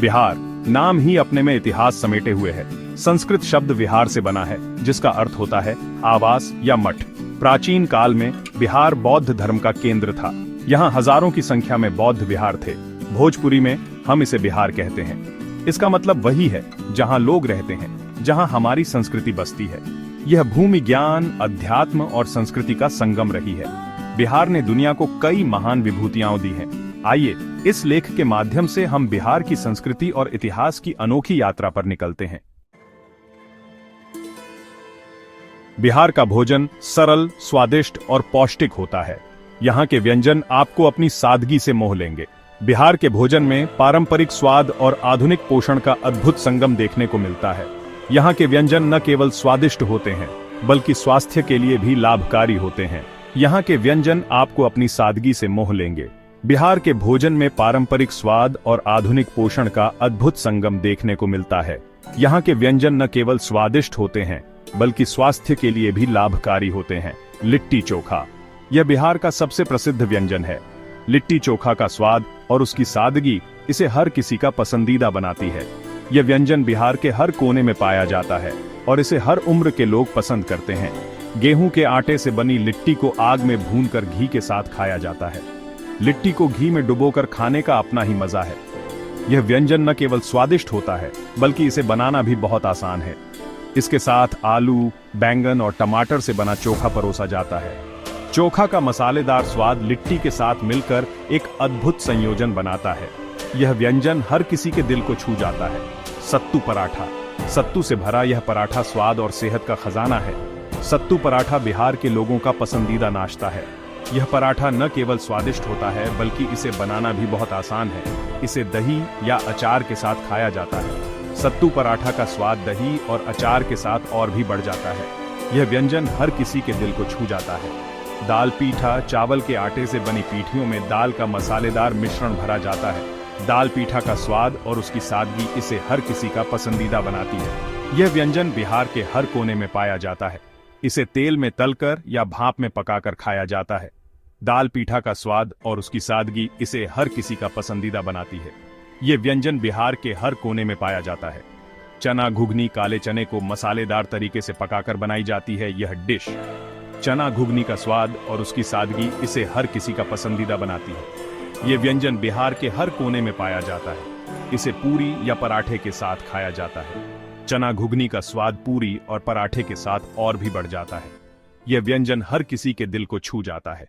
बिहार नाम ही अपने में इतिहास समेटे हुए है। संस्कृत शब्द विहार से बना है, जिसका अर्थ होता है आवास या मठ। प्राचीन काल में बिहार बौद्ध धर्म का केंद्र था। यहाँ हजारों की संख्या में बौद्ध विहार थे। भोजपुरी में हम इसे बिहार कहते हैं। इसका मतलब वही है जहाँ लोग रहते हैं, जहाँ हमारी संस्कृति बसती है। यह भूमि ज्ञान, अध्यात्म और संस्कृति का संगम रही है। बिहार ने दुनिया को कई महान विभूतियां दी हैं। आइए इस लेख के माध्यम से हम बिहार की संस्कृति और इतिहास की अनोखी यात्रा पर निकलते हैं। बिहार का भोजन सरल, स्वादिष्ट और पौष्टिक होता है। यहाँ के व्यंजन आपको अपनी सादगी से मोह लेंगे। बिहार के भोजन में पारंपरिक स्वाद और आधुनिक पोषण का अद्भुत संगम देखने को मिलता है। यहाँ के व्यंजन न केवल स्वादिष्ट होते हैं, बल्कि स्वास्थ्य के लिए भी लाभकारी होते हैं। यहाँ के व्यंजन आपको अपनी सादगी से मोह लेंगे। बिहार के भोजन में पारंपरिक स्वाद और आधुनिक पोषण का अद्भुत संगम देखने को मिलता है। यहाँ के व्यंजन न केवल स्वादिष्ट होते हैं, बल्कि स्वास्थ्य के लिए भी लाभकारी होते हैं। लिट्टी चोखा, यह बिहार का सबसे प्रसिद्ध व्यंजन है। लिट्टी चोखा का स्वाद और उसकी सादगी इसे हर किसी का पसंदीदा बनाती है। यह व्यंजन बिहार के हर कोने में पाया जाता है और इसे हर उम्र के लोग पसंद करते हैं। गेहूं के आटे से बनी लिट्टी को आग में भूनकर घी के साथ खाया जाता है। लिट्टी को घी में डुबोकर खाने का अपना ही मजा है। यह व्यंजन न केवल स्वादिष्ट होता है, बल्कि इसे बनाना भी बहुत आसान है। इसके साथ आलू, बैंगन और टमाटर से बना चोखा परोसा जाता है। चोखा का मसालेदार स्वाद लिट्टी के साथ मिलकर एक अद्भुत संयोजन बनाता है। यह व्यंजन हर किसी के दिल को छू जाता है। सत्तू पराठा, सत्तू से भरा यह पराठा स्वाद और सेहत का खजाना है। सत्तू पराठा बिहार के लोगों का पसंदीदा नाश्ता है। यह पराठा न केवल स्वादिष्ट होता है, बल्कि इसे बनाना भी बहुत आसान है। इसे दही या अचार के साथ खाया जाता है। सत्तू पराठा का स्वाद दही और अचार के साथ और भी बढ़ जाता है। यह व्यंजन हर किसी के दिल को छू जाता है। दाल पीठा, चावल के आटे से बनी पीठियों में दाल का मसालेदार मिश्रण भरा जाता है। दाल पीठा का स्वाद और उसकी सादगी इसे हर किसी का पसंदीदा बनाती है। यह व्यंजन बिहार के हर कोने में पाया जाता है। इसे तेल में तलकर या भाप में पकाकर खाया जाता है। दाल पीठा का स्वाद और उसकी सादगी इसे हर किसी का पसंदीदा बनाती है। यह व्यंजन बिहार के हर कोने में पाया जाता है। चना घुगनी, काले चने को मसालेदार तरीके से पकाकर बनाई जाती है। यह डिश चना घुगनी का स्वाद और उसकी सादगी इसे हर किसी का पसंदीदा बनाती है। यह व्यंजन बिहार के हर कोने में पाया जाता है। इसे पूरी या पराठे के साथ खाया जाता है। चना घुगनी का स्वाद पूरी और पराठे के साथ और भी बढ़ जाता है। यह व्यंजन हर किसी के दिल को छू जाता है।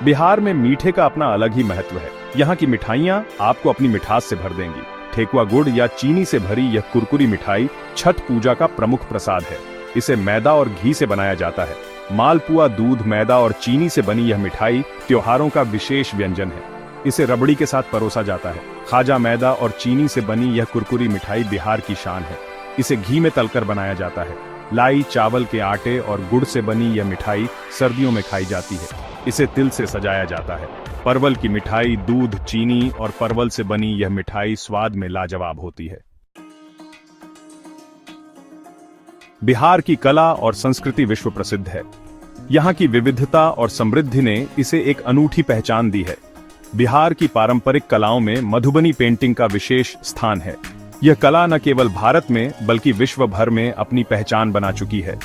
बिहार में मीठे का अपना अलग ही महत्व है। यहाँ की मिठाइयाँ आपको अपनी मिठास से भर देंगी। ठेकुआ गुड़ या चीनी से भरी यह कुरकुरी मिठाई छठ पूजा का प्रमुख प्रसाद है। इसे मैदा और घी से बनाया जाता है। मालपुआ दूध, मैदा और चीनी से बनी यह मिठाई त्योहारों का विशेष व्यंजन है। इसे रबड़ी के साथ परोसा जाता है। खाजा, मैदा और चीनी से बनी यह कुरकुरी मिठाई बिहार की शान है। इसे घी में तलकर बनाया जाता है। लाई, चावल के आटे और गुड़ से बनी यह मिठाई सर्दियों में खाई जाती है। इसे तिल से सजाया जाता है। परवल की मिठाई, दूध, चीनी और परवल से बनी यह मिठाई स्वाद में लाजवाब होती है। बिहार की कला और संस्कृति विश्व प्रसिद्ध है। यहाँ की विविधता और समृद्धि ने इसे एक अनूठी पहचान दी है। बिहार की पारंपरिक कलाओं में मधुबनी पेंटिंग का विशेष स्थान है। यह कला न केवल भारत में बल्कि विश्व भर में अपनी पहचान बना चुकी है।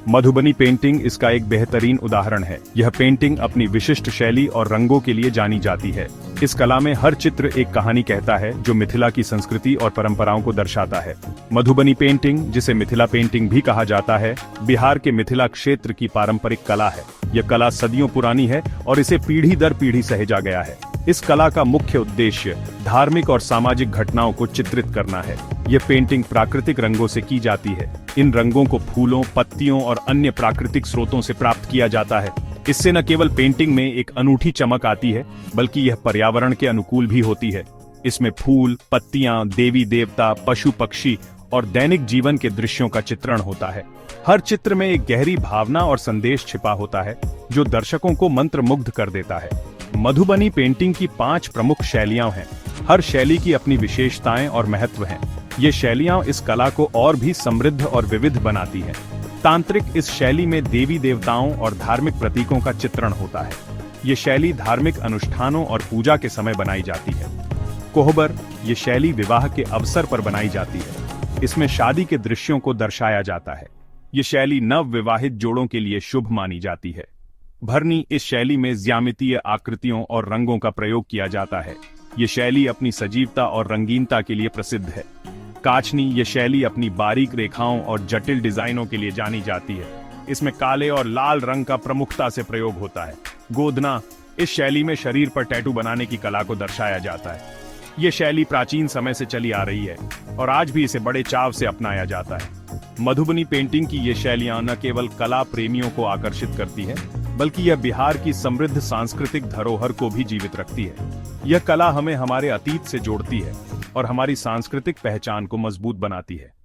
मधुबनी पेंटिंग इसका एक बेहतरीन उदाहरण है। यह पेंटिंग अपनी विशिष्ट शैली और रंगों के लिए जानी जाती है। इस कला में हर चित्र एक कहानी कहता है, जो मिथिला की संस्कृति और परंपराओं को दर्शाता है। मधुबनी पेंटिंग, जिसे मिथिला पेंटिंग भी कहा जाता है, बिहार के मिथिला क्षेत्र की पारंपरिक कला है। यह कला सदियों पुरानी है और इसे पीढ़ी दर पीढ़ी सहेजा गया है। इस कला का मुख्य उद्देश्य धार्मिक और सामाजिक घटनाओं को चित्रित करना है। यह पेंटिंग प्राकृतिक रंगों से की जाती है। इन रंगों को फूलों, पत्तियों और अन्य प्राकृतिक स्रोतों से प्राप्त किया जाता है। इससे न केवल पेंटिंग में एक अनूठी चमक आती है, बल्कि यह पर्यावरण के अनुकूल भी होती है। इसमें फूल, पत्तियां, देवी देवता, पशु पक्षी और दैनिक जीवन के दृश्यों का चित्रण होता है। हर चित्र में एक गहरी भावना और संदेश छिपा होता है, जो दर्शकों को मंत्रमुग्ध कर देता है। मधुबनी पेंटिंग की 5 प्रमुख शैलियां हैं। हर शैली की अपनी विशेषताएं और महत्व हैं। ये शैलियां इस कला को और भी समृद्ध और विविध बनाती हैं। तांत्रिक, इस शैली में देवी देवताओं और धार्मिक प्रतीकों का चित्रण होता है। ये शैली धार्मिक अनुष्ठानों और पूजा के समय बनाई जाती है। कोहबर, ये शैली विवाह के अवसर पर बनाई जाती है। इसमें शादी के दृश्यों को दर्शाया जाता है। ये शैली नव विवाहित जोड़ों के लिए शुभ मानी जाती है। भरनी, इस शैली में ज्यामितीय आकृतियों और रंगों का प्रयोग किया जाता है। ये शैली अपनी सजीवता और रंगीनता के लिए प्रसिद्ध है। काचनी, ये शैली अपनी बारीक रेखाओं और जटिल डिजाइनों के लिए जानी जाती है। इसमें काले और लाल रंग का प्रमुखता से प्रयोग होता है। गोदना, इस शैली में शरीर पर टैटू बनाने की कला को दर्शाया जाता है। ये शैली प्राचीन समय से चली आ रही है और आज भी इसे बड़े चाव से अपनाया जाता है। मधुबनी पेंटिंग की ये शैलियां न केवल कला प्रेमियों को आकर्षित करती है, बल्कि यह बिहार की समृद्ध सांस्कृतिक धरोहर को भी जीवित रखती है। यह कला हमें हमारे अतीत से जोड़ती है और हमारी सांस्कृतिक पहचान को मजबूत बनाती है।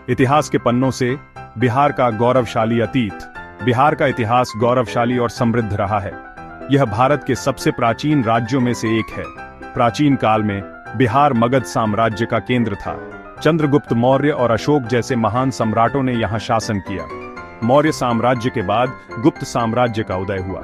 इतिहास के पन्नों से बिहार का गौरवशाली अतीत। बिहार का इतिहास गौरवशाली और समृद्ध रहा है। यह भारत के सबसे प्राचीन राज्यों में से एक है। प्राचीन काल में बिहार मगध साम्राज्य का केंद्र था। चंद्रगुप्त मौर्य और अशोक जैसे महान सम्राटों ने यहाँ शासन किया। मौर्य साम्राज्य के बाद गुप्त साम्राज्य का उदय हुआ।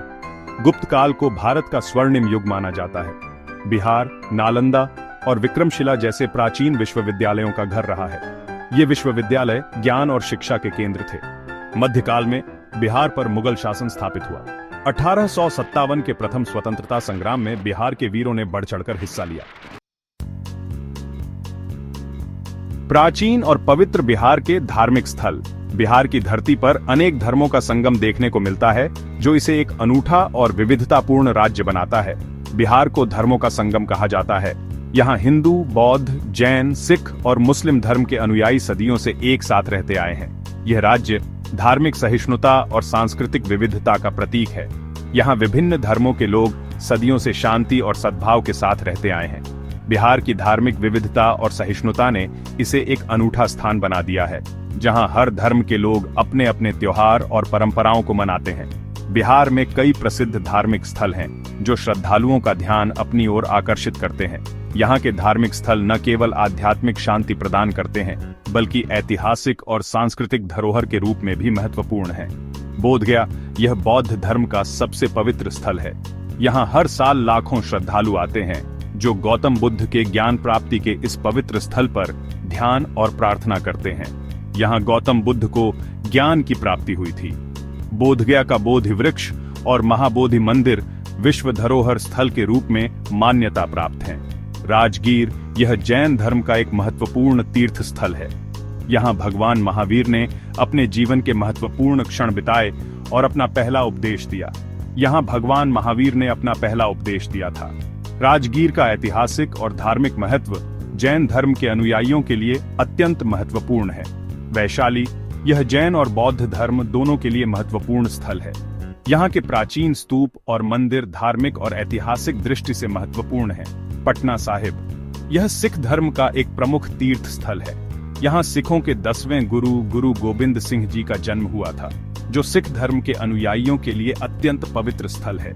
गुप्त काल को भारत का स्वर्णिम युग माना जाता है। बिहार नालंदा और विक्रमशिला जैसे प्राचीन विश्वविद्यालयों का घर रहा है। ये विश्वविद्यालय ज्ञान और शिक्षा के केंद्र थे। मध्यकाल में बिहार पर मुगल शासन स्थापित हुआ। 1857 के प्रथम स्वतंत्रता संग्राम में बिहार के वीरों ने बढ़ चढ़कर हिस्सा लिया। प्राचीन और पवित्र बिहार के धार्मिक स्थल। बिहार की धरती पर अनेक धर्मों का संगम देखने को मिलता है, जो इसे एक अनूठा और विविधतापूर्ण राज्य बनाता है। बिहार को धर्मों का संगम कहा जाता है। यहाँ हिंदू, बौद्ध, जैन, सिख और मुस्लिम धर्म के अनुयायी सदियों से एक साथ रहते आए हैं। यह राज्य धार्मिक सहिष्णुता और सांस्कृतिक विविधता का प्रतीक है। यहाँ विभिन्न धर्मों के लोग सदियों से शांति और सद्भाव के साथ रहते आए हैं। बिहार की धार्मिक विविधता और सहिष्णुता ने इसे एक अनूठा स्थान बना दिया है, जहाँ हर धर्म के लोग अपने अपने त्योहार और परंपराओं को मनाते हैं। बिहार में कई प्रसिद्ध धार्मिक स्थल हैं, जो श्रद्धालुओं का ध्यान अपनी ओर आकर्षित करते हैं। यहाँ के धार्मिक स्थल न केवल आध्यात्मिक शांति प्रदान करते हैं, बल्कि ऐतिहासिक और सांस्कृतिक धरोहर के रूप में भी महत्वपूर्ण हैं। बोधगया, यह बौद्ध धर्म का सबसे पवित्र स्थल है। यहाँ हर साल लाखों श्रद्धालु आते हैं, जो गौतम बुद्ध के ज्ञान प्राप्ति के इस पवित्र स्थल पर ध्यान और प्रार्थना करते हैं। यहाँ गौतम बुद्ध को ज्ञान की प्राप्ति हुई थी। बोधगया का बोधि वृक्ष और महाबोधि मंदिर विश्व धरोहर स्थल के रूप में मान्यता प्राप्त हैं। राजगीर, यह जैन धर्म का एक महत्वपूर्ण तीर्थ स्थल है। यहाँ भगवान महावीर ने अपने जीवन के महत्वपूर्ण क्षण बिताए और अपना पहला उपदेश दिया। यहाँ भगवान महावीर ने अपना पहला उपदेश दिया था। राजगीर का ऐतिहासिक और धार्मिक महत्व जैन धर्म के अनुयायियों के लिए अत्यंत महत्वपूर्ण है। वैशाली, यह जैन और बौद्ध धर्म दोनों के लिए महत्वपूर्ण स्थल है। यहाँ के प्राचीन स्तूप और मंदिर धार्मिक और ऐतिहासिक दृष्टि से महत्वपूर्ण है। पटना साहिब, यह सिख धर्म का एक प्रमुख तीर्थ स्थल है। यहाँ सिखों के 10वें गुरु गोबिंद सिंह जी का जन्म हुआ था, जो सिख धर्म के अनुयायियों के लिए अत्यंत पवित्र स्थल है।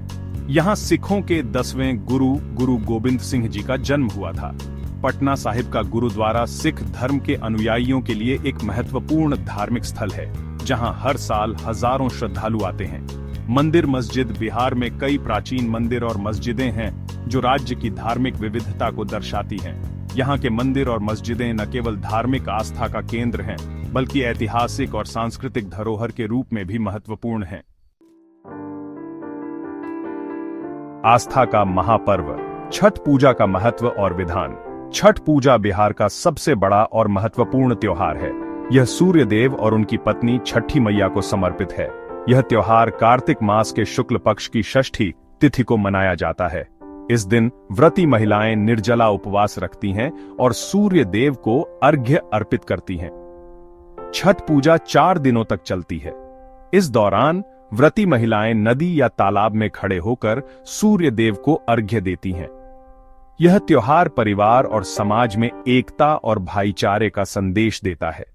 यहाँ सिखों के 10वें गुरु गोबिंद सिंह जी का जन्म हुआ था। पटना साहिब का गुरुद्वारा सिख धर्म के अनुयायियों के लिए एक महत्वपूर्ण धार्मिक स्थल है, जहां हर साल हजारों श्रद्धालु आते हैं। मंदिर मस्जिद, बिहार में कई प्राचीन मंदिर और मस्जिदें हैं, जो राज्य की धार्मिक विविधता को दर्शाती हैं। यहाँ के मंदिर और मस्जिदें न केवल धार्मिक आस्था का केंद्र हैं, बल्कि ऐतिहासिक और सांस्कृतिक धरोहर के रूप में भी महत्वपूर्ण हैं। आस्था का महापर्व, छठ पूजा का महत्व और विधान। छठ पूजा बिहार का सबसे बड़ा और महत्वपूर्ण त्योहार है। यह सूर्य देव और उनकी पत्नी छठी मैया को समर्पित है। यह त्योहार कार्तिक मास के शुक्ल पक्ष की षष्ठी तिथि को मनाया जाता है। इस दिन व्रती महिलाएं निर्जला उपवास रखती हैं और सूर्य देव को अर्घ्य अर्पित करती हैं। छठ पूजा 4 दिनों तक चलती है। इस दौरान व्रती महिलाएं नदी या तालाब में खड़े होकर सूर्य देव को अर्घ्य देती हैं। यह त्योहार परिवार और समाज में एकता और भाईचारे का संदेश देता है।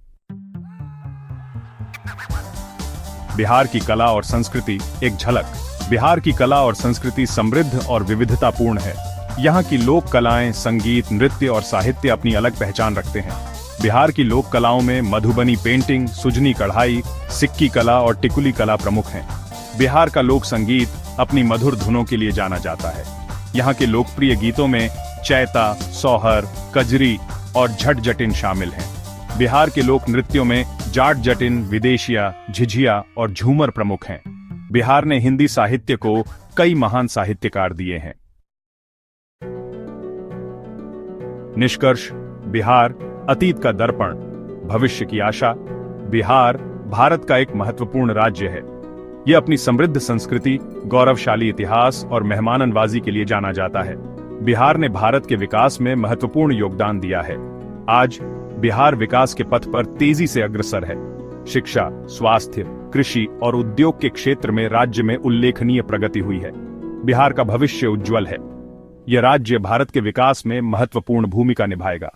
बिहार की कला और संस्कृति, एक झलक। बिहार की कला और संस्कृति समृद्ध और विविधतापूर्ण है। यहाँ की लोक कलाएं, संगीत, नृत्य और साहित्य अपनी अलग पहचान रखते हैं। बिहार की लोक कलाओं में मधुबनी पेंटिंग, सुजनी कढ़ाई, सिक्की कला और टिकुली कला प्रमुख हैं। बिहार का लोक संगीत अपनी मधुर धुनों के लिए जाना जाता है। यहाँ के लोकप्रिय गीतों में चैता, सोहर, कजरी और झट जटिन शामिल हैं। बिहार के लोक नृत्यों में जाट जटिन, विदेशिया, झिझिया और झूमर प्रमुख हैं। बिहार ने हिंदी साहित्य को कई महान साहित्यकार दिए हैं। निष्कर्ष: बिहार अतीत का दर्पण, भविष्य की आशा। बिहार भारत का एक महत्वपूर्ण राज्य है। यह अपनी समृद्ध संस्कृति, गौरवशाली इतिहास और मेहमाननवाजी के लिए जाना जाता है। बिहार ने भारत के विकास में महत्वपूर्ण योगदान दिया है। आज बिहार विकास के पथ पर तेजी से अग्रसर है। शिक्षा, स्वास्थ्य, कृषि और उद्योग के क्षेत्र में राज्य में उल्लेखनीय प्रगति हुई है। बिहार का भविष्य उज्जवल है। यह राज्य भारत के विकास में महत्वपूर्ण भूमिका निभाएगा।